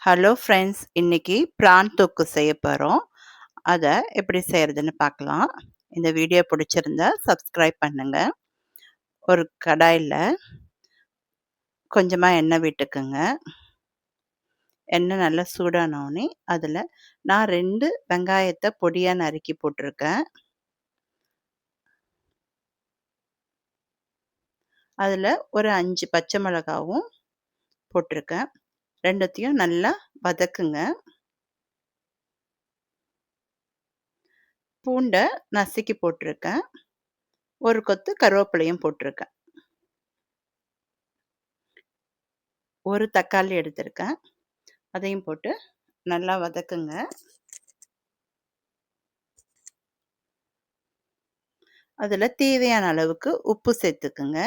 Hello friends, இன்னைக்கு பிரான் தொக்கு செய்ய போகிறோம். அதை எப்படி செய்கிறதுன்னு பார்க்கலாம். இந்த வீடியோ பிடிச்சிருந்தா சப்ஸ்கிரைப் பண்ணுங்க. ஒரு கடாயில் கொஞ்சமாக எண்ணெய் விட்டுக்குங்க. எண்ணெய் நல்லா சூடானோடனே அதில் நான் 2 வெங்காயத்தை பொடியாக நறுக்கி போட்டிருக்கேன். அதில் ஒரு 5 பச்சை மிளகாவும் போட்டிருக்கேன். ரெண்டுத்தையும் நல்லா வதக்குங்க. பூண்டை நசுக்கி போட்டிருக்கேன். ஒரு கொத்து கருவேப்பிலையும் போட்டிருக்கேன். ஒரு தக்காளி எடுத்திருக்கேன். அதையும் போட்டு நல்லா வதக்குங்க. அதில் தேவையான அளவுக்கு உப்பு சேர்த்துக்குங்க.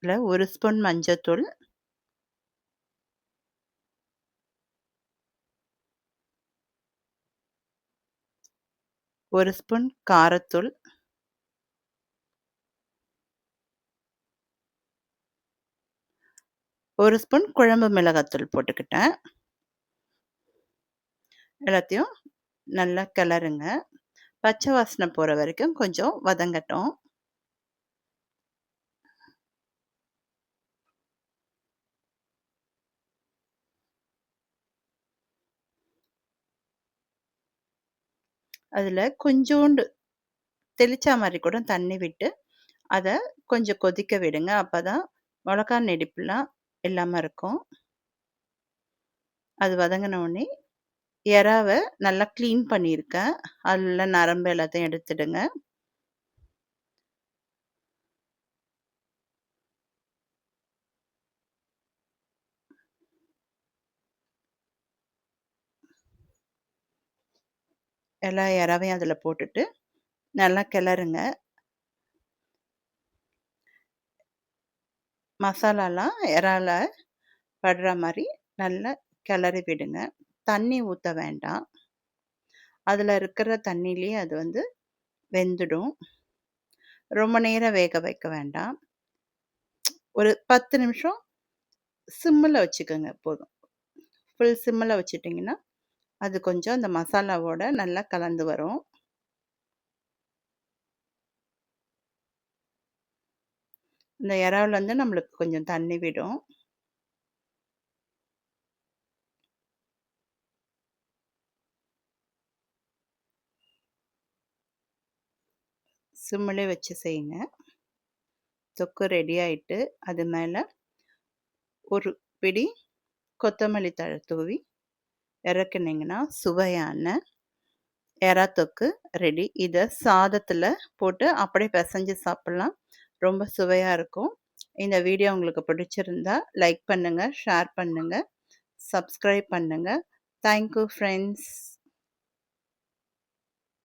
இதில் 1 ஸ்பூன் மஞ்சத்தூள், 1 ஸ்பூன் காரத்தூள், 1 ஸ்பூன் குழம்பு மிளகாத்தூள் போட்டுக்கிட்டேன். எல்லாத்தையும் நல்லா கிளறுங்க. பச்சை வாசனை போகிற வரைக்கும் கொஞ்சம் வதங்கட்டும். அதில் கொஞ்சோண்டு தெளிச்சா மாதிரி கூட தண்ணி விட்டு அதை கொஞ்சம் கொதிக்க விடுங்க. அப்போ தான் மிளகா நெடிப்புலாம் இல்லாமல் இருக்கும். அது வதங்கின உடனே எறாவை நல்லா க்ளீன் பண்ணியிருக்கேன். அதில் நரம்பு எல்லாத்தையும் எடுத்துடுங்க. எல்லா எறாவையும் அதில் போட்டுட்டு நல்லா கிளறுங்க. மசாலாலாம் எறால படுற மாதிரி நல்லா கிளறி விடுங்க. தண்ணி ஊற்ற வேண்டாம். அதில் இருக்கிற தண்ணியிலேயே அது வெந்துடும். ரொம்ப நேரம் வேக வைக்க வேண்டாம். ஒரு 10 நிமிஷம் சிம்மில் வச்சுக்கோங்க போதும். ஃபுல் சிம்மில் வச்சுட்டிங்கன்னா அது கொஞ்சம் அந்த மசாலாவோட நல்லா கலந்து வரும். இந்த எறாவில் நம்மளுக்கு கொஞ்சம் தண்ணி விடும். சிம்மிலே வச்சு செய்யுங்க. தொக்கு ரெடி ஆகிட்டு அது மேலே ஒரு பிடி கொத்தமல்லி தழை தூவி இறக்குனீங்கன்னா சுவையான எறா தொக்கு ரெடி. இதை சாதத்தில் போட்டு அப்படியே பிசைஞ்சு சாப்பிட்லாம். ரொம்ப சுவையாக இருக்கும். இந்த வீடியோ உங்களுக்கு பிடிச்சிருந்தா லைக் பண்ணுங்கள், ஷேர் பண்ணுங்கள், சப்ஸ்கிரைப் பண்ணுங்கள். Thank you friends.